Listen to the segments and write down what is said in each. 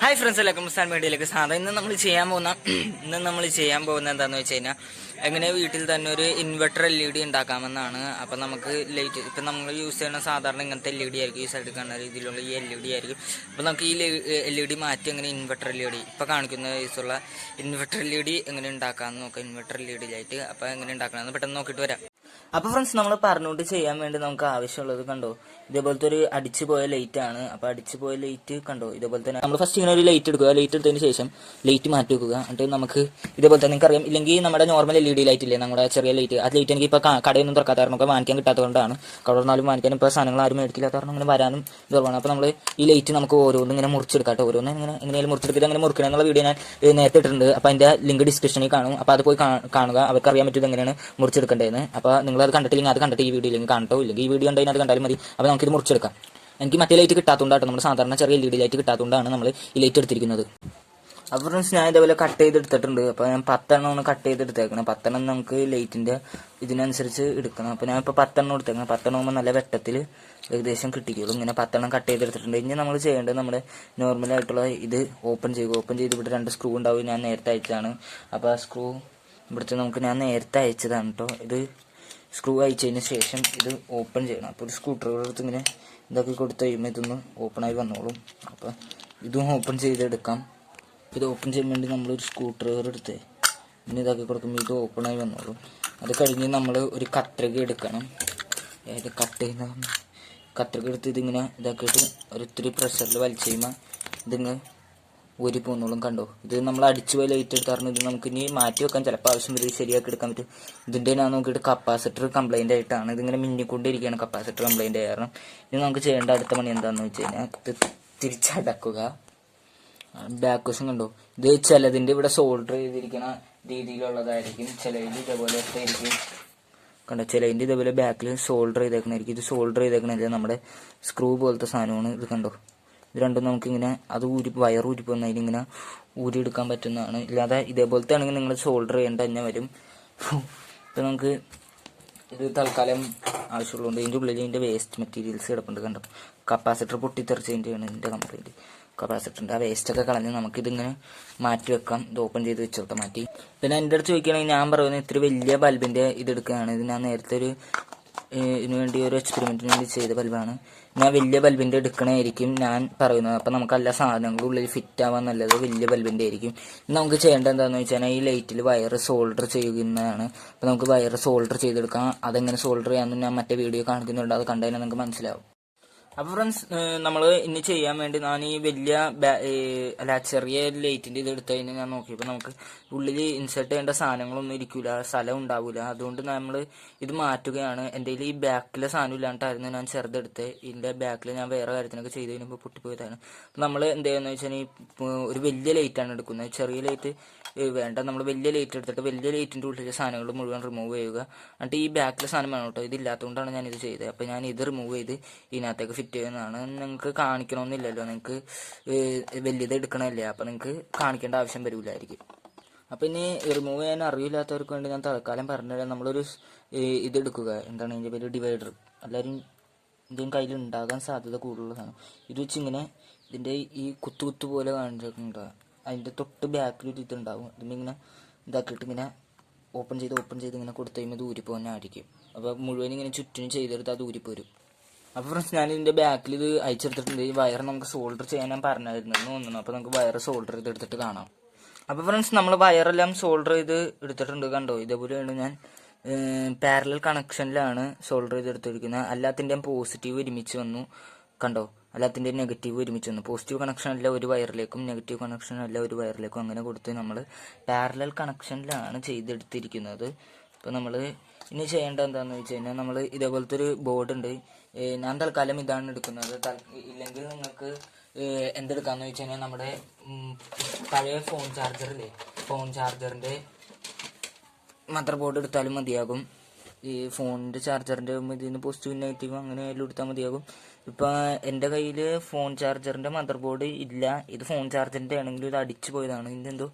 Hi friends, എല്ലാവർക്കും മുസ്താൻ മീഡിയയിലേക്ക് സാധാരണ ഇന്ന് നമ്മൾ ചെയ്യാൻ പോകുന്ന എന്താണെന്ന് വെച്ച് കഴിഞ്ഞാൽ എങ്ങനെ വീട്ടിൽ തന്നെ ഒരു ഇൻവെർട്ടർ LED ഉണ്ടാക്കാമെന്നാണ്. അപ്പം നമുക്ക് ലൈറ്റ് ഇപ്പം നമ്മൾ യൂസ് ചെയ്യുന്ന സാധാരണ ഇങ്ങനത്തെ LED ആയിരിക്കും, ഈ സൈഡിൽ കാണുന്ന രീതിയിലുള്ള ഈ LED ആയിരിക്കും. അപ്പോൾ നമുക്ക് ഈ LED മാറ്റി എങ്ങനെ ഇൻവെർട്ടർ LED ഇപ്പോൾ കാണിക്കുന്ന കേസുള്ള ഇൻവെർട്ടർ LED എങ്ങനെ ഉണ്ടാക്കാമെന്ന് നോക്കാം. ഇൻവെർട്ടർ LED ലൈറ്റ് അപ്പോൾ എങ്ങനെ ഉണ്ടാക്കണമെന്ന് പെട്ടെന്ന് നോക്കിയിട്ട് വരാം. അപ്പോൾ ഫ്രണ്ട്സ്, നമ്മൾ പറഞ്ഞുകൊണ്ട് ചെയ്യാൻ വേണ്ടി നമുക്ക് ആവശ്യമുള്ളത് കണ്ടോ, ഇതേപോലത്തെ ഒരു അടിച്ചു പോയ ലൈറ്റ് ആണ്. അപ്പോൾ അടിച്ചു പോയ ലൈറ്റ് കണ്ടോ, ഇതേപോലെ തന്നെ നമ്മൾ ഫസ്റ്റ് ഇങ്ങനെ ഒരു ലൈറ്റ് എടുക്കുക. ലൈറ്റ് എടുത്തതിന് ശേഷം ലൈറ്റ് മാറ്റി വെക്കുക. എന്നിട്ട് നമുക്ക് ഇതേപോലെ തന്നെ നിങ്ങൾക്ക് അറിയാം, ഇല്ലെങ്കിൽ നമ്മുടെ നോർമൽ LED ലൈറ്റ് ഇല്ലേ, നമ്മുടെ ചെറിയ ലൈറ്റ്, ആ ലൈറ്റ് എനിക്ക് ഇപ്പോൾ കടയൊന്നും തുറക്കാത്ത കാരണം ഒക്കെ വാങ്ങിക്കാൻ കിട്ടാത്തതുകൊണ്ടാണ്. കടന്നാലും വാങ്ങിക്കാൻ ഇപ്പോൾ സാധനങ്ങൾ ആരും മേടിക്കില്ലാത്ത കാരണം അങ്ങനെ വരാനും ഇതുമാണ്. അപ്പോൾ നമ്മൾ ഈ ലൈറ്റ് നമുക്ക് ഓരോന്നും ഇങ്ങനെ മുറിച്ചെടുക്കാട്ടോ, ഓരോന്നും ഇങ്ങനെ എങ്ങനെയാലും മുറിച്ചെടുത്തിട്ട് അങ്ങനെ മുറിക്കണം എന്നുള്ള വീഡിയോ ഞാൻ നേരത്തെ ഇട്ടിട്ടുണ്ട്. അപ്പോൾ അതിൻ്റെ ലിങ്ക് ഡിസ്ക്രിപ്ഷനിൽ കാണും. അപ്പോൾ അത് പോയി കാണുക, അവർക്ക് അറിയാൻ പറ്റുന്നത് എങ്ങനെയാണ് മുറിച്ചെടുക്കേണ്ടതെന്ന്. അപ്പോൾ നിങ്ങളത് കണ്ടിട്ടില്ലെങ്കിൽ അത് കണ്ടിട്ട് ഈ വീഡിയോയിലേക്ക് കാണട്ടോ, ഇല്ലെങ്കിൽ ഈ വീഡിയോ ഉണ്ടെങ്കിൽ അത് കണ്ടാലും മതി. അപ്പോൾ നമുക്കിത് മുറിച്ചെടുക്കാം. എനിക്ക് മറ്റേ ലൈറ്റ് കിട്ടാത്തതുകൊണ്ടാണ്, നമ്മൾ സാധാരണ ചെറിയ LED ലൈറ്റ് കിട്ടാത്തതുകൊണ്ടാണ് നമ്മൾ ഈ ലൈറ്റ് എടുത്തിരിക്കുന്നത്. അപ്പോൾ ഫ്രണ്ട്സ്, ഞാൻ ഇതേപോലെ കട്ട് ചെയ്തെടുത്തിട്ടുണ്ട്. അപ്പോൾ ഞാൻ 10 എണ്ണമാണ് കട്ട് ചെയ്തെടുത്തേക്കണം. 10 എണ്ണം നമുക്ക് ലൈറ്റിൻ്റെ ഇതിനനുസരിച്ച് എടുക്കണം. അപ്പോൾ ഞാൻ ഇപ്പോൾ 10 എണ്ണം എടുത്തേക്കണം. 10 എണ്ണം നല്ല വെട്ടത്തിൽ ഏകദേശം കിട്ടിക്കുള്ളൂ. ഇങ്ങനെ 10 എണ്ണം കട്ട് ചെയ്തെടുത്തിട്ടുണ്ട്. ഇനി നമ്മൾ ചെയ്യേണ്ടത് നമ്മുടെ നോർമലായിട്ടുള്ള ഇത് ഓപ്പൺ ചെയ്ത് ഇവിടെ 2 സ്ക്രൂ ഉണ്ടാവും. ഞാൻ നേരത്തെ അയച്ചതാണ്. അപ്പോൾ ആ സ്ക്രൂ ഇവിടുത്തെ ഞാൻ നേരത്തെ അയച്ചതാണ് കേട്ടോ. ഇത് സ്ക്രൂ അയച്ചതിന് ശേഷം ഇത് ഓപ്പൺ ചെയ്യണം. അപ്പോൾ ഒരു സ്ക്രൂ ഡ്രൈവർ എടുത്ത് ഇങ്ങനെ ഇതാക്കി കൊടുത്ത് കഴിയുമ്പോൾ ഇതൊന്ന് ഓപ്പണായി വന്നോളും. അപ്പോൾ ഇതും ഓപ്പൺ ചെയ്തെടുക്കാം. ഇത് ഓപ്പൺ ചെയ്യാൻ വേണ്ടി നമ്മളൊരു സ്ക്രൂ ഡ്രൈവർ എടുത്ത് ഇനി ഇതാക്കി കൊടുക്കുമ്പോൾ ഇത് ഓപ്പണായി വന്നോളും. അത് കഴിഞ്ഞ് നമ്മൾ ഒരു കത്രിക എടുക്കണം. അതായത് കത്രിക എടുത്ത് ഇതിങ്ങനെ ഇതാക്കിയിട്ട് ഒരിത്തിരി പ്രഷറിൽ വലിച്ചു കഴിയുമ്പോൾ ഇതിങ്ങനെ ഊരി പോന്നോളും. കണ്ടോ, ഇത് നമ്മൾ അടിച്ചു പോയി ലൈറ്റ് എടുത്താറുണ്ട്. ഇത് നമുക്ക് ഇനി മാറ്റി വെക്കാൻ ചിലപ്പോൾ ആവശ്യം വരും, ശരിയാക്കി എടുക്കാൻ പറ്റും. ഇതിൻ്റെ ഞാൻ നോക്കിയിട്ട് കപ്പാസിറ്റർ കംപ്ലൈൻ്റ് ആയിട്ടാണ് ഇതിങ്ങനെ മിന്നിക്കൊണ്ടിരിക്കുകയാണ്. കപ്പാസിറ്റർ കംപ്ലൈൻ്റ് ആയ കാരണം ഇനി നമുക്ക് ചെയ്യേണ്ട അടുത്ത പണി എന്താണെന്ന് വെച്ച് കഴിഞ്ഞാൽ ഇത് തിരിച്ചടക്കുക. ബാക്ക് വശം കണ്ടോ, ഇത് ചിലതിൻ്റെ ഇവിടെ സോൾഡർ ചെയ്തിരിക്കുന്ന രീതിയിലുള്ളതായിരിക്കും, ചിലതിൻ്റെ ഇതേപോലെ ആയിരിക്കും. കണ്ടോ, ചിലതിൻ്റെ ഇതേപോലെ ബാക്കിൽ സോൾഡർ ചെയ്തേക്കണായിരിക്കും. ഇത് സോൾഡർ ചെയ്തേക്കണില്ല, നമ്മുടെ സ്ക്രൂ പോലത്തെ സാധനമാണ്. ഇത് കണ്ടോ, ഇത് രണ്ടും നമുക്കിങ്ങനെ അത് വയർ ഊരിപ്പോകുന്ന അതിലിങ്ങനെ ഊരിയെടുക്കാൻ പറ്റുന്നതാണ്. ഇല്ലാതെ ഇതേപോലത്തെ ആണെങ്കിൽ നിങ്ങൾ സോൾഡർ ചെയ്യേണ്ട തന്നെ വരും. ഇപ്പം നമുക്ക് ഇത് തൽക്കാലം ആവശ്യമുള്ളതുകൊണ്ട് ഇതിൻ്റെ ഉള്ളിൽ ഇതിൻ്റെ വേസ്റ്റ് മെറ്റീരിയൽസ് കിടപ്പുണ്ട്. കണ്ടോ, കപ്പാസിറ്റർ പൊട്ടിത്തെറിച്ചതിൻ്റെയാണ് ഇതിൻ്റെ കംപ്ലൈൻറ്റ്. കപ്പാസിറ്ററിൻ്റെ ആ വേസ്റ്റൊക്കെ കളഞ്ഞ് നമുക്കിതിങ്ങനെ മാറ്റി വെക്കാം. ഇത് ഓപ്പൺ ചെയ്ത് വെച്ചോട്ടെ മാറ്റി. പിന്നെ എൻ്റെ അടുത്ത് ചോദിക്കുകയാണെങ്കിൽ ഞാൻ പറയുന്നത് ഇത്തിരി വലിയ ബൾബിൻ്റെ ഇതെടുക്കുകയാണ്. ഇത് ഞാൻ നേരത്തെ ഇതിനു വേണ്ടി ഒരു എക്സ്പെരിമെൻറ്റിന് വേണ്ടി ചെയ്ത ബൾബാണ്. ഞാൻ വലിയ ബൾബിൻ്റെ എടുക്കണമായിരിക്കും ഞാൻ പറയുന്നത്. അപ്പം നമുക്ക് എല്ലാ സാധനങ്ങളും ഉള്ളിൽ ഫിറ്റ് ആവാൻ നല്ലത് വലിയ ബൾബിൻ്റെ ആയിരിക്കും. നമുക്ക് ചെയ്യേണ്ടത് എന്താണെന്ന് വെച്ചാൽ ഈ ലൈറ്റിൽ വയർ സോൾഡർ ചെയ്യുന്നതാണ്. അപ്പോൾ നമുക്ക് വയർ സോൾഡർ ചെയ്തെടുക്കാം. അതെങ്ങനെ സോൾഡർ ചെയ്യാമെന്ന് ഞാൻ മറ്റേ വീഡിയോ കാണിക്കുന്നുണ്ട്, അത് കണ്ടുകഴിഞ്ഞാൽ നിങ്ങൾക്ക് മനസ്സിലാവും. അപ്പോൾ ഫ്രണ്ട്സ്, നമ്മൾ ഇനി ചെയ്യാൻ വേണ്ടി ഞാൻ ഈ വലിയ ചെറിയ ലൈറ്റിൻ്റെ ഇത് എടുത്തു കഴിഞ്ഞാൽ ഞാൻ നോക്കിയപ്പോൾ നമുക്ക് ഉള്ളിൽ ഇൻസേർട്ട് ചെയ്യേണ്ട സാധനങ്ങളൊന്നും ഇരിക്കില്ല, സ്ഥലം ഉണ്ടാവില്ല. അതുകൊണ്ട് നമ്മൾ ഇത് മാറ്റുകയാണ്. എൻ്റെ കയ്യിൽ ഈ ബാക്കിലെ സാധനം ഇല്ലാണ്ടായിരുന്നു ഞാൻ ചെറുതെടുത്ത്. ഇതിൻ്റെ ബാക്കിൽ ഞാൻ വേറെ കാര്യത്തിനൊക്കെ ചെയ്ത് കഴിഞ്ഞപ്പോൾ പൊട്ടിപ്പോയതാണ്. അപ്പോൾ നമ്മൾ എന്ത് ചെയ്യുന്നത് വെച്ചാൽ ഒരു വലിയ ലൈറ്റാണ് എടുക്കുന്നത്. ചെറിയ ലൈറ്റ് വേണ്ട, നമ്മൾ വലിയ ലൈറ്റ് എടുത്തിട്ട് വലിയ ലൈറ്റിൻ്റെ ഉള്ളിലെ സാധനങ്ങൾ മുഴുവൻ റിമൂവ് ചെയ്യുക. എന്നിട്ട് ഈ ബാക്കിലെ സാധനം വേണം കേട്ടോ, ഇതില്ലാത്തതുകൊണ്ടാണ് ഞാനിത് ചെയ്തത്. അപ്പോൾ ഞാൻ ഇത് റിമൂവ് ചെയ്ത് ഇതിനകത്തേക്ക് ഫിറ്റ് ചെയ്യുന്നതാണ്. നിങ്ങൾക്ക് കാണിക്കണമെന്നില്ലല്ലോ, നിങ്ങൾക്ക് വലിയത് എടുക്കണമല്ലേ, അപ്പോൾ നിങ്ങൾക്ക് കാണിക്കേണ്ട ആവശ്യം വരില്ലായിരിക്കും. അപ്പോൾ ഇനി റിമൂവ് ചെയ്യാൻ അറിയില്ലാത്തവർക്ക് വേണ്ടി ഞാൻ തൽക്കാലം പറഞ്ഞുതരാം. നമ്മളൊരു ഇതെടുക്കുക, എന്താണ് ഇതിൻ്റെ പേര്, ഡിവൈഡർ. എല്ലാവരും ഇതിൻ്റെ കയ്യിൽ ഉണ്ടാകാൻ സാധ്യത കൂടുതലാണ്. ഇത് വെച്ച് ഇങ്ങനെ ഇതിൻ്റെ ഈ കുത്തു പോലെ കാണിച്ചിട്ടുണ്ട്. അതിൻ്റെ തൊട്ട് ബാക്കിൽ ഒരു ഇതുണ്ടാവും. ഇതിങ്ങനെ ഇതാക്കിയിട്ട് ഇങ്ങനെ ഓപ്പൺ ചെയ്ത് ഇങ്ങനെ കൊടുത്തു കഴിയുമ്പോൾ ഇത് ഊരിപ്പോകാനായിരിക്കും. അപ്പോൾ മുഴുവൻ ഇങ്ങനെ ചുറ്റിനും ചെയ്തെടുത്ത് അത് ഊരിപ്പോരും. അപ്പോൾ ഫ്രണ്ട്സ്, ഞാൻ ഇതിൻ്റെ ബാക്കിൽ ഇത് അയച്ചെടുത്തിട്ടുണ്ട്. ഈ വയർ നമുക്ക് സോൾഡർ ചെയ്യാൻ ഞാൻ പറഞ്ഞായിരുന്നു തോന്നുന്നു. അപ്പോൾ നമുക്ക് വയർ സോൾഡർ ചെയ്തെടുത്തിട്ട് കാണാം. അപ്പോൾ ഫ്രണ്ട്സ്, നമ്മൾ വയറെല്ലാം സോൾഡർ ചെയ്ത് എടുത്തിട്ടുണ്ട്. കണ്ടോ, ഇതേപോലെയാണ് ഞാൻ പാരലൽ കണക്ഷനിലാണ് സോൾഡർ ചെയ്തെടുത്തിരിക്കുന്നത്. എല്ലാത്തിൻ്റെയും പോസിറ്റീവ് ഒരുമിച്ച് വന്നു. കണ്ടോ, എല്ലാത്തിൻ്റെ നെഗറ്റീവ് ഒരുമിച്ച് വന്നു. പോസിറ്റീവ് കണക്ഷൻ അല്ല ഒരു വയറിലേക്കും, നെഗറ്റീവ് കണക്ഷൻ അല്ല ഒരു വയറിലേക്കും, അങ്ങനെ കൊടുത്ത് നമ്മൾ പാരലൽ കണക്ഷനിലാണ് ചെയ്തെടുത്തിരിക്കുന്നത്. അപ്പോൾ നമ്മൾ ഇനി ചെയ്യേണ്ടത് എന്താണെന്ന് വെച്ച് കഴിഞ്ഞാൽ നമ്മൾ ഇതേപോലത്തെ ഒരു ബോർഡ് ഉണ്ട്. ഞാൻ തൽക്കാലം ഇതാണ് എടുക്കുന്നത്. ഇല്ലെങ്കിൽ നിങ്ങൾക്ക് എന്തെടുക്കാമെന്ന് വെച്ച് കഴിഞ്ഞാൽ നമ്മുടെ പഴയ ഫോൺ ചാർജറില്ലേ, ഫോൺ ചാർജറിൻ്റെ മദർ ബോർഡ് എടുത്താലും മതിയാകും. ഈ ഫോണിൻ്റെ ചാർജറിൻ്റെ ഇതിന് പോസിറ്റീവ് നെഗറ്റീവ് അങ്ങനെ എല്ലാം എടുത്താൽ മതിയാകും. ഇപ്പം എൻ്റെ കയ്യിൽ ഫോൺ ചാർജറിൻ്റെ മദർ ബോർഡ് ഇല്ല. ഇത് ഫോൺ ചാർജറിൻ്റെ ആണെങ്കിലും ഇത് അടിച്ചു പോയതാണ്. ഇതിൻ്റെ എന്തോ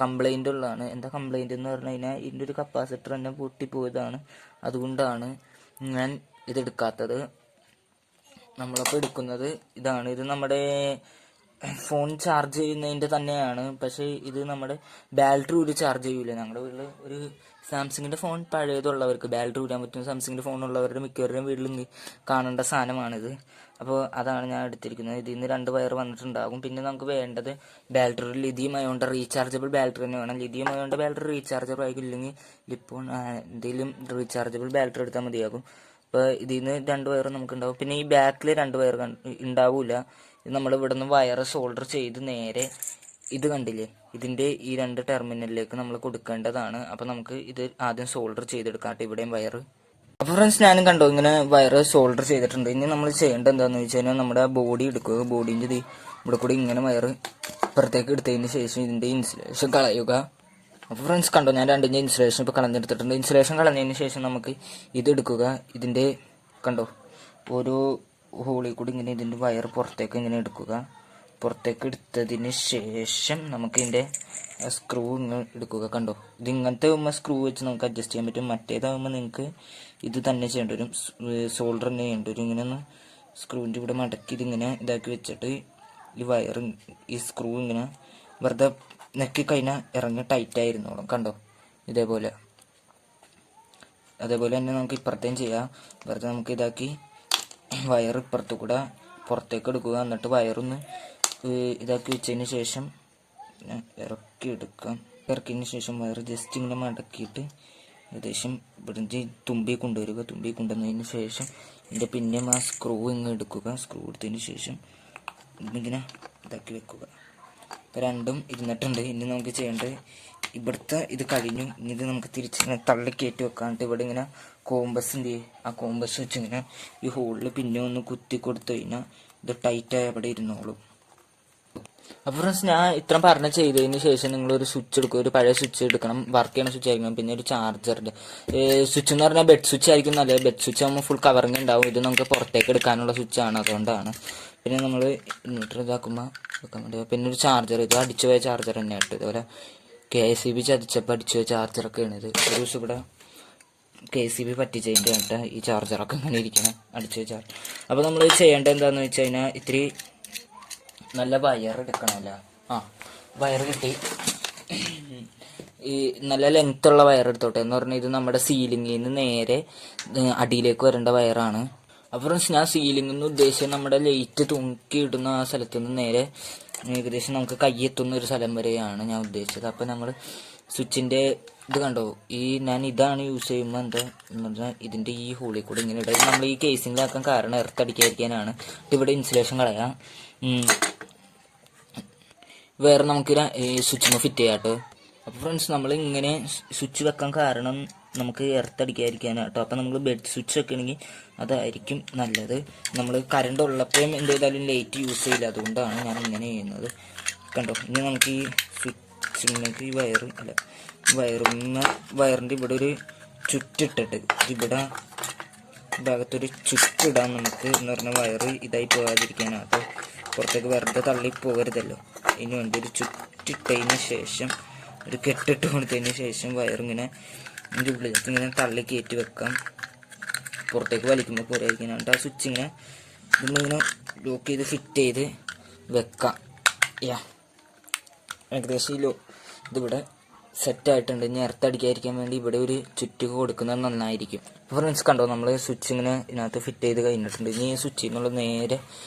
കംപ്ലൈൻ്റ് ഉള്ളതാണ്. എന്താ കംപ്ലൈൻ്റ് എന്ന് പറഞ്ഞു കഴിഞ്ഞാൽ ഇതിൻ്റെ ഒരു കപ്പാസിറ്റർ തന്നെ പൊട്ടിപ്പോയതാണ്. അതുകൊണ്ടാണ് ഞാൻ ഇതെടുക്കാത്തത്. നമ്മളപ്പോൾ എടുക്കുന്നത് ഇതാണ്. ഇത് നമ്മുടെ ഫോൺ ചാർജ് ചെയ്യുന്നതിൻ്റെ തന്നെയാണ്. പക്ഷേ ഇത് നമ്മുടെ ബാറ്ററി ഊരി ചാർജ് ചെയ്യൂല. ഞങ്ങളുടെ വീട്ടിൽ ഒരു സാംസങ്ങിൻ്റെ ഫോൺ പഴയതുള്ളവർക്ക് ബാറ്ററി ഊരാൻ പറ്റും. സാംസങ്ങിൻ്റെ ഫോണുള്ളവരുടെ മിക്കവരുടെയും വീട്ടിൽ കാണേണ്ട സാധനമാണിത്. അപ്പോൾ അതാണ് ഞാൻ എടുത്തിരിക്കുന്നത്. ഇതിൽ നിന്ന് 2 വയർ വന്നിട്ടുണ്ടാകും. പിന്നെ നമുക്ക് വേണ്ടത് ബാറ്ററി, ലിഥിയം അയോണിൻ്റെ റീചാർജബിൾ ബാറ്ററി തന്നെ വേണം. ലിഥിയം അയോണിൻ്റെ ബാറ്ററി റീചാർജബിൾ ആയില്ലെങ്കിൽ ഇപ്പോൾ എന്തെങ്കിലും റീചാർജബിൾ ബാറ്ററി എടുത്താൽ മതിയാകും. അപ്പോൾ ഇതിൽ നിന്ന് 2 വയർ നമുക്കുണ്ടാവും. പിന്നെ ഈ ബാക്കിൽ 2 വയർ ഉണ്ടാവില്ല. നമ്മൾ ഇവിടെ നിന്ന് വയർ സോൾഡർ ചെയ്ത് നേരെ ഇത് കണ്ടില്ലേ, ഇതിൻ്റെ ഈ 2 ടെർമിനലിലേക്ക് നമ്മൾ കൊടുക്കേണ്ടതാണ്. അപ്പോൾ നമുക്ക് ഇത് ആദ്യം സോൾഡർ ചെയ്തെടുക്കാട്ടെ. ഇവിടെയും വയർ. അപ്പോൾ ഫ്രണ്ട്സ്, ഞാനും കണ്ടോ ഇങ്ങനെ വയർ സോൾഡർ ചെയ്തിട്ടുണ്ട്. ഇനി നമ്മൾ ചെയ്യേണ്ടത് എന്താണെന്ന് വെച്ച് കഴിഞ്ഞാൽ നമ്മുടെ ബോഡി എടുക്കുക. ബോഡീൻ്റെ ഇവിടെ കൂടി ഇങ്ങനെ വയർ ഇപ്പുറത്തേക്ക് എടുത്തതിന് ശേഷം ഇതിൻ്റെ ഇൻസുലേഷൻ കളയുക. അപ്പോൾ ഫ്രണ്ട്സ് കണ്ടോ, ഞാൻ 2ൻ്റെ ഇൻസുലേഷൻ ഇപ്പോൾ കളഞ്ഞെടുത്തിട്ടുണ്ട്. ഇൻസുലേഷൻ കളഞ്ഞതിന് ശേഷം നമുക്ക് ഇത് എടുക്കുക. ഇതിൻ്റെ കണ്ടോ ഓരോ ഹോളിൽ കൂടി ഇങ്ങനെ ഇതിൻ്റെ വയർ പുറത്തേക്ക് ഇങ്ങനെ എടുക്കുക. പുറത്തേക്ക് എടുത്തതിന് ശേഷം നമുക്ക് ഇതിൻ്റെ സ്ക്രൂ ഇങ്ങനെ എടുക്കുക. കണ്ടോ, ഇത് ഇങ്ങനത്തെ ആകുമ്പോൾ സ്ക്രൂ വെച്ച് നമുക്ക് അഡ്ജസ്റ്റ് ചെയ്യാൻ പറ്റും. മറ്റേതാകുമ്പോൾ നിങ്ങൾക്ക് ഇത് തന്നെ ചെയ്യേണ്ടി വരും, സോൾഡർ തന്നെ ചെയ്യേണ്ടി വരും. ഇങ്ങനെ ഒന്ന് സ്ക്രൂവിൻ്റെ ഇവിടെ മടക്കി ഇതിങ്ങനെ ഇതാക്കി വെച്ചിട്ട് ഈ വയർ ഈ സ്ക്രൂ ഇങ്ങനെ വെറുതെ നെക്കി കഴിഞ്ഞാൽ ഇറങ്ങി ടൈറ്റായിരുന്നോളും. കണ്ടോ, ഇതേപോലെ അതേപോലെ തന്നെ നമുക്ക് ഇപ്പുറത്തേയും ചെയ്യാം. വെറുതെ നമുക്ക് ഇതാക്കി വയർ ഇപ്പുറത്തു കൂടെ പുറത്തേക്ക് എടുക്കുക. എന്നിട്ട് വയറൊന്ന് ഇതാക്കി വെച്ചതിന് ശേഷം ഇറക്കി എടുക്കാം. ഇറക്കിയതിന് ശേഷം വയർ ജസ്റ്റ് ഇങ്ങനെ മടക്കിയിട്ട് ഏകദേശം ഇവിടെ തുമ്പി കൊണ്ടുവരിക. തുമ്പി കൊണ്ടുവന്നതിന് ശേഷം ഇതിൻ്റെ പിന്നെയും ആ സ്ക്രൂ ഇങ്ങനെ എടുക്കുക. സ്ക്രൂ എടുത്തതിന് ശേഷം ഇങ്ങനെ ഇതാക്കി വെക്കുക. ഇപ്പോൾ 2ഉം ഇരുന്നിട്ടുണ്ട്. ഇനി നമുക്ക് ചെയ്യേണ്ടത് ഇവിടുത്തെ ഇത് കഴിഞ്ഞു. ഇനി ഇത് നമുക്ക് തിരിച്ചിങ്ങനെ തള്ളിക്കയറ്റി വെക്കാനിട്ട് ഇവിടെ ഇങ്ങനെ കോമ്പസിൻ്റെ ആ കോമ്പസ് വെച്ച് ഇങ്ങനെ ഈ ഹോളിൽ പിന്നെ ഒന്ന് കുത്തി കൊടുത്തു കഴിഞ്ഞാൽ ഇത് ടൈറ്റായി അവിടെ ഇരുന്നോളും. അപ്പോൾ ഫ്രണ്ട്സ്, ഞാൻ ഇത്രയും പറഞ്ഞ് ചെയ്തതിന് ശേഷം നിങ്ങളൊരു സ്വിച്ച് എടുക്കുക. ഒരു പഴയ സ്വിച്ച് എടുക്കണം, വർക്ക് ചെയ്യുന്ന സ്വിച്ച് ആയിരിക്കണം. പിന്നെ ഒരു ചാർജറിൻ്റെ സ്വിച്ച് എന്ന് പറഞ്ഞാൽ ബെഡ് സ്വിച്ച് ആയിരിക്കും നല്ലത്. ബെഡ് സ്വിച്ച് ആകുമ്പോൾ ഫുൾ കവറിങ് ഉണ്ടാവും. ഇത് നമുക്ക് പുറത്തേക്ക് എടുക്കാനുള്ള സ്വിച്ചാണ്, അതുകൊണ്ടാണ്. പിന്നെ നമ്മൾ ഇൻവെർട്ടർ ഇതാക്കുമ്പോൾ വെക്കാൻ വേണ്ടി പിന്നെ ഒരു ചാർജർ, ഇത് അടിച്ചു പോയ ചാർജർ തന്നെയായിട്ട്. ഇതുപോലെ KCB ചതിച്ചപ്പോൾ അടിച്ചു പോയ ചാർജറൊക്കെയാണ് ഇത്. ഒരു ദിവസം ഇവിടെ KCB പറ്റിച്ചതിൻ്റെ ആയിട്ട് ഈ ചാർജറൊക്കെ ഇങ്ങനെ ഇരിക്കണം, അടിച്ചു പോയ ചാർജർ. അപ്പോൾ നമ്മൾ ചെയ്യേണ്ടത് എന്താണെന്ന് വെച്ച് കഴിഞ്ഞാൽ ഇത്തിരി നല്ല വയർ എടുക്കണമല്ല. വയർ കിട്ടി. ഈ നല്ല ലെങ്ത്തുള്ള വയർ എടുത്തോട്ടെ. എന്ന് പറഞ്ഞാൽ ഇത് നമ്മുടെ സീലിങ്ങിൽ നിന്ന് നേരെ അടിയിലേക്ക് വരേണ്ട വയറാണ്. അപ്പോൾ ഞാൻ സീലിംഗ് എന്ന് ഉദ്ദേശിച്ചത് നമ്മുടെ ലൈറ്റ് തൂക്കിയിടുന്ന ആ സ്ഥലത്ത് നിന്ന് നേരെ ഏകദേശം നമുക്ക് കയ്യെത്തുന്ന ഒരു സ്ഥലം വരെയാണ് ഞാൻ ഉദ്ദേശിച്ചത്. അപ്പോൾ നമ്മൾ സ്വിച്ചിൻ്റെ ഇത് കണ്ടോ, ഞാൻ ഇതാണ് യൂസ് ചെയ്യുമ്പോൾ എന്താ എന്ന് പറഞ്ഞാൽ ഇതിൻ്റെ ഈ ഹോളിൽ കൂടെ ഇങ്ങനെ ഇടുക. നമ്മൾ ഈ കേസിങ്ങിലാക്കാൻ കാരണം എർത്തടിക്കാതിരിക്കാനാണ്. ഇവിടെ ഇൻസുലേഷൻ കളയാം. വേറെ നമുക്ക് സ്വിച്ചിന് ഫിറ്റ് ചെയ്യാം കേട്ടോ. അപ്പോൾ ഫ്രണ്ട്സ്, നമ്മൾ ഇങ്ങനെ സ്വിച്ച് വെക്കാൻ കാരണം നമുക്ക് എർത്തടിക്കാതിരിക്കാനാട്ടോ. അപ്പോൾ നമ്മൾ ബെഡ് സ്വിച്ച് വെക്കണമെങ്കിൽ അതായിരിക്കും നല്ലത്. നമ്മൾ കറണ്ട് ഉള്ളപ്പോഴും എന്ത് ചെയ്താലും ലൈറ്റ് യൂസ് ചെയ്യില്ല, അതുകൊണ്ടാണ് ഞാൻ ഇങ്ങനെ ചെയ്യുന്നത്. കണ്ടോ, ഇനി നമുക്ക് ഈ സ്വിച്ചിലേക്ക് ഈ വയറിൻ്റെ ഇവിടെ ഒരു ചുറ്റിട്ടിട്ട് ഇവിടെ ഭാഗത്തൊരു ചുറ്റിടാം നമുക്ക്. എന്ന് പറഞ്ഞാൽ വയർ ഇതായി പോകാതിരിക്കാനാട്ടോ, പുറത്തേക്ക് വെറുതെ തള്ളി പോകരുതല്ലോ. ഇതിന് വേണ്ടി ഒരു ചുറ്റിട്ടതിന് ശേഷം ഒരു കെട്ടിട്ട് കൊടുത്തതിന് ശേഷം വയറിങ്ങനെ ഇതിൻ്റെ ഉള്ളിലേക്ക് ഇങ്ങനെ തള്ളി കയറ്റി വെക്കാം. പുറത്തേക്ക് വലിക്കുമ്പോൾ പോരായിരിക്കാനായിട്ട് ആ സ്വിച്ച് ഇങ്ങനെ ഇതിങ്ങനെ ലോക്ക് ചെയ്ത് ഫിറ്റ് ചെയ്ത് വെക്കാം. ഏകദേശം ഇതിവിടെ സെറ്റായിട്ടുണ്ട്. ഇനി എർത്തടിക്കാതിരിക്കാൻ വേണ്ടി ഇവിടെ ഒരു ചുറ്റ് കൊടുക്കുന്നത് നന്നായിരിക്കും. അപ്പോൾ ഫ്രണ്ട്സ് കണ്ടോ, നമ്മൾ സ്വിച്ച് ഇങ്ങനെ ഇതിനകത്ത് ഫിറ്റ് ചെയ്ത് കഴിഞ്ഞിട്ടുണ്ട്. ഇനി ഈ സ്വിച്ചിൽ നിന്നുള്ള നേരെ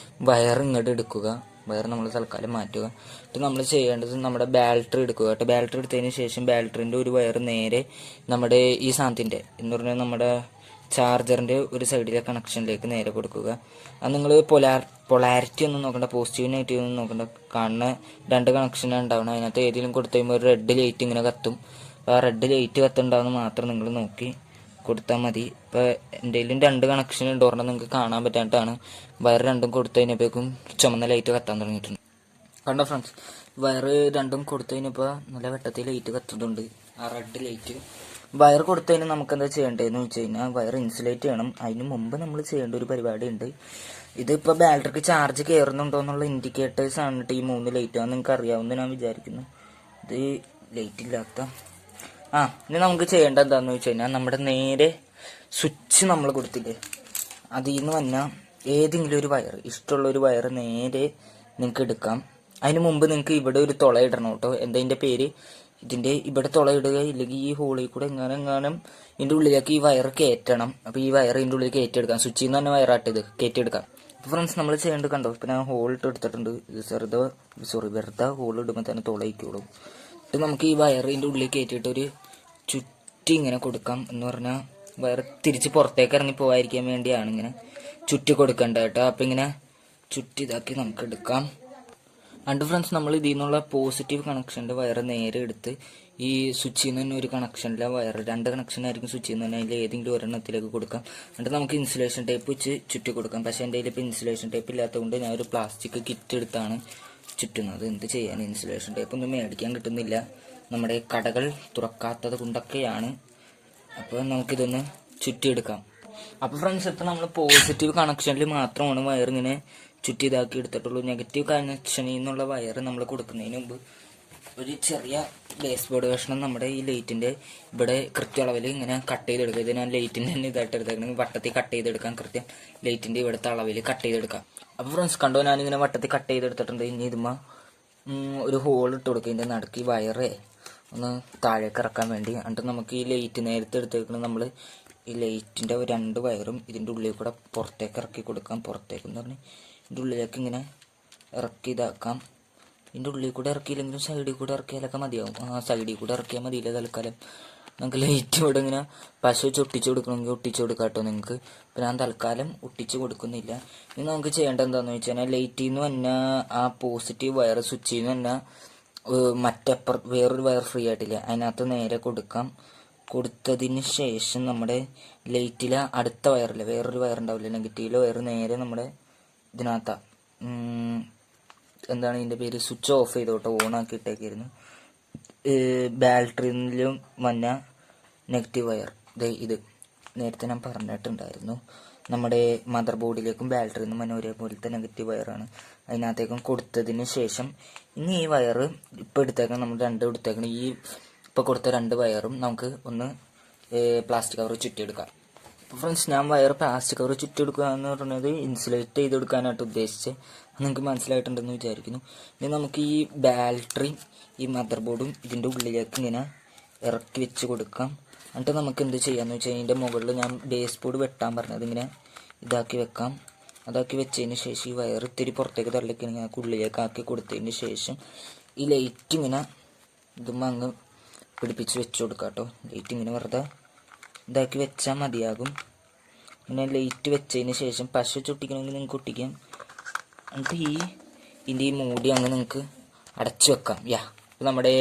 വയർ ഇങ്ങോട്ട് എടുക്കുക. വയർ നമ്മൾ തൽക്കാലം മാറ്റുക. എന്നിട്ട് നമ്മൾ ചെയ്യേണ്ടത് നമ്മുടെ ബാറ്ററി എടുക്കുക കേട്ടോ. ബാറ്ററി എടുത്തതിന് ശേഷം ബാറ്ററിൻ്റെ ഒരു വയർ നേരെ നമ്മുടെ ഈ സാധനത്തിൻ്റെ എന്ന് പറഞ്ഞാൽ നമ്മുടെ ചാർജറിൻ്റെ ഒരു സൈഡിലെ കണക്ഷനിലേക്ക് നേരെ കൊടുക്കുക. അത് നിങ്ങൾ പൊളാരിറ്റി ഒന്നും നോക്കണ്ട, പോസിറ്റീവ് നെഗറ്റീവ് ഒന്നും നോക്കണ്ട. കാണുന്ന 2 കണക്ഷനാണ് ഉണ്ടാവണം. അതിനകത്ത് ഏതെങ്കിലും കൊടുത്തു കഴിയുമ്പോൾ ഒരു റെഡ് ലൈറ്റ് ഇങ്ങനെ കത്തും. അപ്പോൾ ആ റെഡ് ലൈറ്റ് കത്തുണ്ടാവുന്ന മാത്രം നിങ്ങൾ നോക്കി കൊടുത്താൽ മതി. ഇപ്പോൾ എന്തെങ്കിലും 2 കണക്ഷൻ ഉണ്ടോരണം നിങ്ങൾക്ക് കാണാൻ പറ്റാണ്ടാണ്. വയർ 2ഉം കൊടുത്തു കഴിഞ്ഞപ്പോഴേക്കും ചുമന്ന ലൈറ്റ് കത്താൻ തുടങ്ങിയിട്ടുണ്ട്. കണ്ടോ ഫ്രണ്ട്സ്, വയർ 2ഉം കൊടുത്തു കഴിഞ്ഞപ്പോൾ നല്ല വെട്ടത്തിൽ ലൈറ്റ് കത്തുന്നുണ്ട്, ആ റെഡ് ലൈറ്റ്. വയർ കൊടുത്തതിന് നമുക്ക് എന്താ ചെയ്യേണ്ടതെന്ന് വെച്ച് കഴിഞ്ഞാൽ വയർ ഇൻസുലേറ്റ് ചെയ്യണം. അതിന് മുമ്പ് നമ്മൾ ചെയ്യേണ്ട ഒരു പരിപാടി ഉണ്ട്. ഇതിപ്പോൾ ബാറ്ററിക്ക് ചാർജ് കയറുന്നുണ്ടോ എന്നുള്ള ഇൻഡിക്കേറ്റേഴ്സ് ആണ് ഈ 3 ലൈറ്റ്. അത് നിങ്ങൾക്ക് അറിയാവുന്ന ഞാൻ വിചാരിക്കുന്നു. ഇത് ലൈറ്റ് ഇല്ലാത്ത ഇനി നമുക്ക് ചെയ്യേണ്ടത് എന്താണെന്ന് വെച്ച് കഴിഞ്ഞാൽ നമ്മുടെ നേരെ സ്വിച്ച് നമ്മൾ കൊടുത്തില്ലേ, അതിൽ നിന്ന് വന്നാൽ ഏതെങ്കിലും ഒരു വയർ, ഇഷ്ടമുള്ളൊരു വയർ നേരെ നിങ്ങൾക്ക് എടുക്കാം. അതിന് മുമ്പ് നിങ്ങൾക്ക് ഇവിടെ ഒരു തുള ഇടണം കേട്ടോ. എന്താ ഇതിൻ്റെ പേര്, ഇതിൻ്റെ ഇവിടെ തുള ഇടുക, ഇല്ലെങ്കിൽ ഈ ഹോളിൽ കൂടെ എങ്ങാനും ഇതിൻ്റെ ഉള്ളിലേക്ക് ഈ വയർ കയറ്റണം. അപ്പോൾ ഈ വയർ ഇതിൻ്റെ ഉള്ളിൽ കയറ്റിയെടുക്കാം. സ്വിച്ചിൽ നിന്ന് തന്നെ വയറാട്ടിത് കയറ്റിയെടുക്കാം. അപ്പോൾ ഫ്രണ്ട്സ് നമ്മൾ ചെയ്യേണ്ടത് കണ്ടോ, ഇപ്പം ഞാൻ ഹോൾ ഇട്ട് എടുത്തിട്ടുണ്ട്. ഇത് വെറുതെ ഹോൾ ഇടുമ്പോൾ തന്നെ തുളയിക്കോളും. എന്നിട്ട് നമുക്ക് ഈ വയർ ഇതിൻ്റെ ഉള്ളിൽ കയറ്റിയിട്ട് ഒരു ചുറ്റി ഇങ്ങനെ കൊടുക്കാം. എന്ന് പറഞ്ഞാൽ വയർ തിരിച്ച് പുറത്തേക്ക് ഇറങ്ങി പോകാതിരിക്കാൻ വേണ്ടിയാണ് ഇങ്ങനെ ചുറ്റി കൊടുക്കേണ്ടത് കേട്ടോ. അപ്പം ഇങ്ങനെ ചുറ്റി ഇതാക്കി നമുക്ക് എടുക്കാം. അണ്ട് ഫ്രണ്ട്സ് നമ്മൾ ഇതിൽ നിന്നുള്ള പോസിറ്റീവ് കണക്ഷൻ്റെ വയർ നേരെ എടുത്ത് ഈ സ്വിച്ചിൽ നിന്ന് തന്നെ ഒരു കണക്ഷനിലെ വയർ, 2 കണക്ഷൻ ആയിരിക്കും സ്വിച്ചിൽ നിന്ന് തന്നെ, അതിൽ ഏതെങ്കിലും ഒരെണ്ണത്തിലേക്ക് കൊടുക്കാം. എന്നിട്ട് നമുക്ക് ഇൻസുലേഷൻ ടേപ്പ് വെച്ച് ചുറ്റി കൊടുക്കാം. പക്ഷേ എൻ്റെ കയ്യിൽ ഇപ്പോൾ ഇൻസുലേഷൻ ടേപ്പ് ഇല്ലാത്തതുകൊണ്ട് ഞാൻ ഒരു പ്ലാസ്റ്റിക് കിറ്റ് എടുത്താണ് ചുറ്റുന്നത്. എന്ത് ചെയ്യാൻ, ഇൻസുലേഷൻ ടേപ്പ് ഒന്നും മേടിക്കാൻ കിട്ടുന്നില്ല, നമ്മുടെ കടകൾ തുറക്കാത്തത് കൊണ്ടൊക്കെയാണ്. അപ്പോൾ നമുക്കിതൊന്ന് ചുറ്റിയെടുക്കാം. അപ്പോൾ ഫ്രണ്ട്സ് ഇപ്പം നമ്മൾ പോസിറ്റീവ് കണക്ഷനിൽ മാത്രമാണ് വയർ ഇങ്ങനെ ചുറ്റി ഇതാക്കി എടുത്തിട്ടുള്ളൂ. നെഗറ്റീവ് കണക്ഷനിൽ നിന്നുള്ള വയർ നമ്മൾ കൊടുക്കുന്നതിന് മുമ്പ് ഒരു ചെറിയ ബേസ് ബോർഡ് കഷ്ണം നമ്മുടെ ഈ ലൈറ്റിൻ്റെ ഇവിടെ കൃത്യ ഇങ്ങനെ കട്ട് ചെയ്തെടുക്കുക. ഇത് ഞാൻ ലൈറ്റിൻ്റെ തന്നെ ഇതായിട്ട് എടുത്തേക്കണം, വട്ടത്തിൽ കട്ട് ചെയ്തെടുക്കാം. കൃത്യം ലൈറ്റിൻ്റെ ഇവിടുത്തെ അളവിൽ കട്ട് ചെയ്തെടുക്കാം. അപ്പോൾ ഫ്രണ്ട്സ് കണ്ടോ, ഞാനിങ്ങനെ വട്ടത്തിൽ കട്ട് ചെയ്തെടുത്തിട്ടുണ്ട്. ഇനി ഇതുമ്മ ഒരു ഹോൾ ഇട്ട് കൊടുക്കുക, ഇതിൻ്റെ നടുക്ക് വയറ് ഒന്ന് താഴേക്ക് ഇറക്കാൻ വേണ്ടി. എന്നിട്ട് നമുക്ക് ഈ ലൈറ്റ് നേരത്തെ എടുത്തേക്കണം, നമ്മൾ ഈ ലൈറ്റിൻ്റെ 2 വയറും ഇതിൻ്റെ ഉള്ളിൽ കൂടെ പുറത്തേക്ക് ഇറക്കി കൊടുക്കാം. പുറത്തേക്ക് എന്ന് പറഞ്ഞാൽ ഇതിൻ്റെ ഉള്ളിലേക്ക് ഇങ്ങനെ ഇറക്കി ഇതാക്കാം. ഇതിൻ്റെ ഉള്ളിൽ കൂടെ ഇറക്കിയില്ലെങ്കിലും സൈഡിൽ കൂടെ ഇറക്കിയാലൊക്കെ മതിയാവും. സൈഡിൽ കൂടെ ഇറക്കിയാൽ മതിയില്ല തൽക്കാലം. നമുക്ക് ലൈറ്റ് ഇവിടെ ഇങ്ങനെ പശ വെച്ച് ഒട്ടിച്ച് കൊടുക്കണമെങ്കിൽ ഒട്ടിച്ച് കൊടുക്കാം കേട്ടോ നിങ്ങൾക്ക്. ഇപ്പം ഞാൻ തൽക്കാലം ഒട്ടിച്ച് കൊടുക്കുന്നില്ല. ഇനി നമുക്ക് ചെയ്യേണ്ടത് എന്താണെന്ന് വെച്ച് കഴിഞ്ഞാൽ ലൈറ്റിൽ നിന്ന് തന്നെ ആ പോസിറ്റീവ് വയർ സ്വിച്ചിൽ നിന്ന് തന്നെ വേറൊരു വയർ ഫ്രീ ആയിട്ടില്ല, അതിനകത്ത് നേരെ കൊടുക്കാം. കൊടുത്തതിന് ശേഷം നമ്മുടെ ലൈറ്റിലെ അടുത്ത വയറില്ല, വേറൊരു വയർ ഉണ്ടാവില്ല, നെഗറ്റീവിലെ വയർ നേരെ നമ്മുടെ ഇതിനകത്ത എന്താണ് ഇതിൻ്റെ പേര്, സ്വിച്ച് ഓഫ് ചെയ്തോട്ടോ, ഓൺ ആക്കി ഇട്ടേക്കായിരുന്നു. ബാറ്ററിയിലും വന്ന നെഗറ്റീവ് വയർ ഇത് നേരത്തെ ഞാൻ പറഞ്ഞിട്ടുണ്ടായിരുന്നു. നമ്മുടെ മദർ ബോർഡിലേക്കും ബാറ്ററിയിൽ നിന്നും വന്ന ഒരേപോലത്തെ നെഗറ്റീവ് വയറാണ്. അതിനകത്തേക്കും കൊടുത്തതിന് ശേഷം ഇനി ഈ വയർ ഇപ്പോൾ എടുത്തേക്കണം, നമ്മൾ 2 എടുത്തേക്കണം. ഈ ഇപ്പോൾ കൊടുത്ത 2 വയറും നമുക്ക് ഒന്ന് പ്ലാസ്റ്റിക് കവർ ചുറ്റിയെടുക്കാം. അപ്പോൾ ഫ്രണ്ട്സ് ഞാൻ വയർ പ്ലാസ്റ്റിക് കവർ ചുറ്റിയെടുക്കുക എന്ന് പറഞ്ഞത് ഇൻസുലേറ്റ് ചെയ്തെടുക്കാനായിട്ട് ഉദ്ദേശിച്ച്, നിങ്ങൾക്ക് മനസ്സിലായിട്ടുണ്ടെന്ന് വിചാരിക്കുന്നു. ഇനി നമുക്ക് ഈ ബാറ്ററി ഈ മദർ ബോർഡും ഇതിൻ്റെ ഉള്ളിലേക്ക് ഇങ്ങനെ ഇറക്കി വെച്ച് കൊടുക്കാം. എന്നിട്ട് നമുക്ക് എന്ത് ചെയ്യാമെന്ന് വെച്ചാൽ ഇതിൻ്റെ മുകളിൽ ഞാൻ ബേസ് ബോർഡ് വെട്ടാൻ പറഞ്ഞത് ഇങ്ങനെ ഇതാക്കി വെക്കാം. അതാക്കി വെച്ചതിന് ശേഷം ഈ വയർ ഇത്തിരി പുറത്തേക്ക് തള്ളിക്ക് ഇങ്ങനെ ഉള്ളിലേക്ക് ആക്കി കൊടുത്തതിന് ശേഷം ഈ ലൈറ്റ് ഇങ്ങനെ ഇതുമ്പോൾ അങ്ങ് പിടിപ്പിച്ച് വെച്ച് കൊടുക്കാം കേട്ടോ. ലൈറ്റ് ഇങ്ങനെ വെറുതെ ഇതാക്കി വെച്ചാൽ മതിയാകും. പിന്നെ ലൈറ്റ് വെച്ചതിന് ശേഷം പശ ചൊട്ടിക്കണമെങ്കിൽ നിങ്ങൾക്ക് ഒട്ടിക്കാം. എന്നിട്ട് ഇതിൻ്റെ ഈ മൂടി അങ്ങ് നിങ്ങൾക്ക് അടച്ചു വെക്കാം. നമ്മുടെ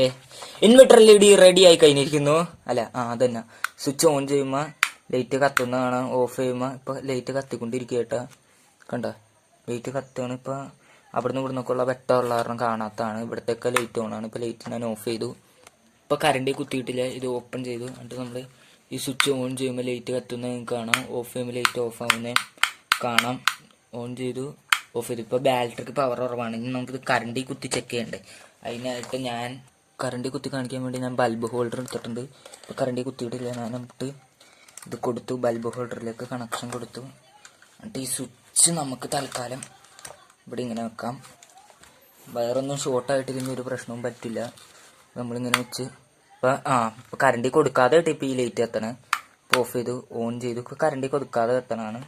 ഇൻവെർട്ടർ LED റെഡി ആയി കഴിഞ്ഞിരിക്കുന്നു. അല്ല അതന്നെ, സ്വിച്ച് ഓൺ ചെയ്യുമ്പോൾ ലൈറ്റ് കത്തുന്നതാണ്, ഓഫ് ചെയ്യുമ്പോൾ ഇപ്പോൾ ലൈറ്റ് കത്തിക്കൊണ്ടിരിക്കുക കേട്ടോ. കണ്ട ലൈറ്റ് കത്തുകയാണ്. ഇപ്പോൾ അവിടുന്ന് ഇവിടുന്നൊക്കെ ഉള്ള വെട്ടമുള്ള കാരണം കാണാത്തതാണ്. ഇവിടത്തെയൊക്കെ ലൈറ്റ് ഓണാണ്. ഇപ്പോൾ ലൈറ്റ് ഞാൻ ഓഫ് ചെയ്തു. ഇപ്പോൾ കറണ്ട് കുത്തിയിട്ടില്ല, ഇത് ഓപ്പൺ ചെയ്തു. എന്നിട്ട് നമ്മൾ ഈ സ്വിച്ച് ഓൺ ചെയ്യുമ്പോൾ ലൈറ്റ് കത്തുന്നത് നിങ്ങൾക്ക് കാണാം, ഓഫ് ചെയ്യുമ്പോൾ ലൈറ്റ് ഓഫ് ആവുന്നത് കാണാം. ഓൺ ചെയ്തു, ഓഫ് ചെയ്തു. ഇപ്പോൾ ബാറ്ററിക്ക് പവർ കുറവാണ്. ഇനി നമുക്കിത് കറണ്ട് കുത്തി ചെക്ക് ചെയ്യണ്ടേ. അതിനായിട്ട് ഞാൻ കറണ്ട് കുത്തി കാണിക്കാൻ വേണ്ടി ഞാൻ ബൾബ് ഹോൾഡർ എടുത്തിട്ടുണ്ട്. ഇപ്പോൾ കറണ്ട് കുത്തിയിട്ടില്ല, ഞാൻ എന്നിട്ട് ഇത് കൊടുത്തു, ബൾബ് ഹോൾഡറിലേക്ക് കണക്ഷൻ കൊടുത്തു. എന്നിട്ട് ഈ സ്വിച്ച് നമുക്ക് തൽക്കാലം ഇവിടെ ഇങ്ങനെ വെക്കാം. വയറൊന്നും ഷോർട്ടായിട്ടില്ലെങ്കിൽ ഒരു പ്രശ്നവും പറ്റില്ല. നമ്മളിങ്ങനെ വെച്ച് ഇപ്പോൾ കറണ്ട് കൊടുക്കാതെ കേട്ടോ ഇപ്പോൾ ഈ ലൈറ്റ് എത്തണേ. ഇപ്പോൾ ഓഫ് ചെയ്തു, ഓൺ ചെയ്തു. ഇപ്പോൾ കറണ്ട് കൊടുക്കാതെ എത്തണമാണ്.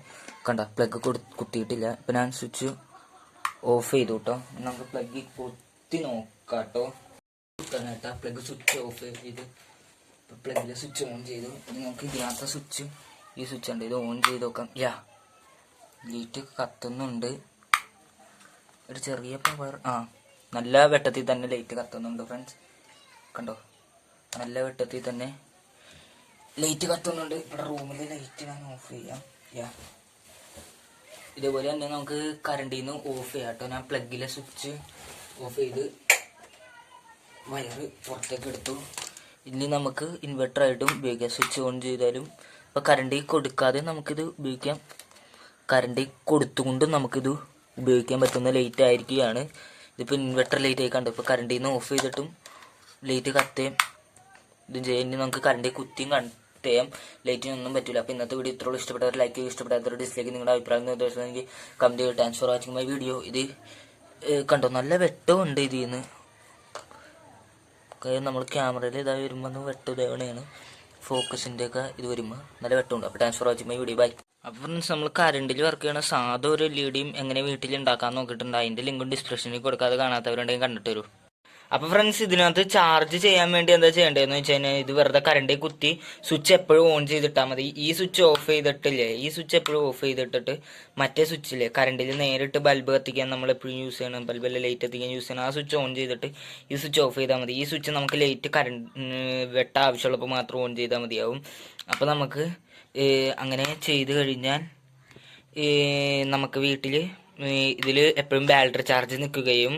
കണ്ട പ്ലഗ് കുത്തിയിട്ടില്ല. ഇപ്പോൾ ഞാൻ സ്വിച്ച് ഓഫ് ചെയ്തു കേട്ടോ. നമുക്ക് പ്ലഗ് കുത്തി നോക്കാം കേട്ടോ. പ്ലഗ് സ്വിച്ച് ഓഫ് ചെയ്ത് ഇപ്പോൾ പ്ലഗിൽ സ്വിച്ച് ഓൺ ചെയ്തു. ഇനി നമുക്ക് ഇതിനകത്ത് സ്വിച്ച്, ഈ സ്വിച്ച് ഉണ്ട്, ഇത് ഓൺ ചെയ്ത് നോക്കാം. ലൈറ്റ് കത്തുന്നുണ്ട്. ഒരു ചെറിയ പവർ, നല്ല വെട്ടത്തിൽ തന്നെ ലൈറ്റ് കത്തുന്നുണ്ട് ഫ്രണ്ട്സ്. കണ്ടോ, നല്ല വെട്ടത്തിൽ തന്നെ ലൈറ്റ് കത്തുന്നുണ്ട്. ഇവിടെ റൂമിലെ ലൈറ്റ് ഞാൻ ഓഫ് ചെയ്യാം. ഇതേപോലെ തന്നെ നമുക്ക് കറണ്ടിൽ നിന്ന് ഓഫ് ചെയ്യാം കേട്ടോ. ഞാൻ പ്ലഗിലെ സ്വിച്ച് ഓഫ് ചെയ്ത് വയർ പുറത്തേക്ക് എടുത്തു. ഇനി നമുക്ക് ഇൻവെർട്ടറായിട്ടും ഉപയോഗിക്കാം. സ്വിച്ച് ഓൺ ചെയ്താലും ഇപ്പോൾ കറണ്ടിൽ കൊടുക്കാതെ നമുക്കിത് ഉപയോഗിക്കാം. കറണ്ടിൽ കൊടുത്തുകൊണ്ടും നമുക്കിത് ഉപയോഗിക്കാൻ പറ്റുന്ന ലൈറ്റ് ആയിരിക്കുകയാണ്. ഇതിപ്പോൾ ഇൻവെർട്ടർ ലൈറ്റ് ആയി കണ്ടു. ഇപ്പോൾ കറണ്ടിൽ നിന്ന് ഓഫ് ചെയ്തിട്ടും ലൈറ്റ് കത്തുകയും ഇതും ചെയ്യാം. ഇനി നമുക്ക് കറണ്ടിൽ കുത്തിയും ചെയ്യാം. ലൈറ്റിനൊന്നും പറ്റില്ല. അപ്പോൾ ഇന്നത്തെ വീഡിയോ ഇത്രയോളം ഇഷ്ടപ്പെട്ടവർ ലൈക്ക് ചെയ്യുക, ഇഷ്ടപ്പെടാത്തവർ ഡിസ്ലൈക്ക്. നിങ്ങളുടെ അഭിപ്രായം നിർദ്ദേശമെങ്കിൽ കമൻറ്റ് ചെയ്യുക. Thanks for watching my video. ഇത് കണ്ടോ നല്ല വെട്ടമുണ്ട് ഇതിൽ നിന്ന്. നമ്മൾ ക്യാമറയിൽ ഇതായി വരുമ്പോൾ വെട്ടം ഇതേവണെയാണ് ഫോക്കസിൻ്റെ ഒക്കെ ഇത് വരുമ്പോൾ നല്ല വെട്ടമുണ്ട്. അപ്പോൾ thanks for watching my video, bye. അപ്പോൾ ഫ്രണ്ട്സ്, നമ്മൾ കറണ്ടിൽ വർക്ക് ചെയ്യണ സാധാ ഒരു LED എങ്ങനെ വീട്ടിൽ ഉണ്ടാക്കാൻ നോക്കിയിട്ടുണ്ട്. അതിൻ്റെ ലിങ്കും ഡിസ്ക്രിപ്ഷനിൽ കൊടുക്കാതെ കാണാത്തവരുണ്ടെങ്കിൽ കണ്ടിട്ട് വരും. അപ്പോൾ ഫ്രണ്ട്സ്, ഇതിനകത്ത് ചാർജ് ചെയ്യാൻ വേണ്ടി എന്താ ചെയ്യേണ്ടതെന്ന് വെച്ച് കഴിഞ്ഞാൽ ഇത് വെറുതെ കറണ്ടിൽ കുത്തി സ്വിച്ച് എപ്പോഴും ഓൺ ചെയ്തിട്ടാൽ മതി. ഈ സ്വിച്ച് ഓഫ് ചെയ്തിട്ടില്ലേ, ഈ സ്വിച്ച് എപ്പോഴും ഓഫ് ചെയ്തിട്ടിട്ട് മറ്റേ സ്വിച്ചില്ലേ കറണ്ടിൽ നേരിട്ട് ബൾബ് കത്തിക്കാൻ നമ്മൾ എപ്പോഴും യൂസ് ചെയ്യണം, ബൾബിൽ ലൈറ്റ് കത്തിക്കാൻ യൂസ് ചെയ്യണം, ആ സ്വിച്ച് ഓൺ ചെയ്തിട്ട് ഈ സ്വിച്ച് ഓഫ് ചെയ്താൽ മതി. ഈ സ്വിച്ച് നമുക്ക് ലൈറ്റ് വെട്ട ആവശ്യമുള്ളപ്പോൾ മാത്രം ഓൺ ചെയ്താൽ മതിയാവും. അപ്പോൾ നമുക്ക് അങ്ങനെ ചെയ്ത് കഴിഞ്ഞാൽ നമുക്ക് വീട്ടിൽ ഇതിൽ എപ്പോഴും ബാറ്ററി ചാർജ് നിൽക്കുകയും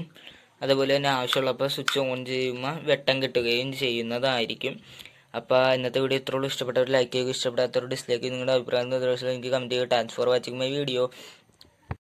അതുപോലെ തന്നെ ആവശ്യമുള്ളപ്പോൾ സ്വിച്ച് ഓൺ ചെയ്യുമ്പോൾ വെട്ടം കിട്ടുകയും ചെയ്യുന്നതായിരിക്കും. അപ്പോൾ ഇന്നത്തെ വീഡിയോ ഇത്രയുള്ളൂ. ഇഷ്ടപ്പെട്ടവർ ലൈക്ക് ചെയ്യുക, ഇഷ്ടപ്പെടാത്തവർ ഡിസ്ലൈക്ക് ചെയ്യുക. നിങ്ങളുടെ അഭിപ്രായം എനിക്ക് കമൻറ്റ് ചെയ്യുക. Thanks for watching my video.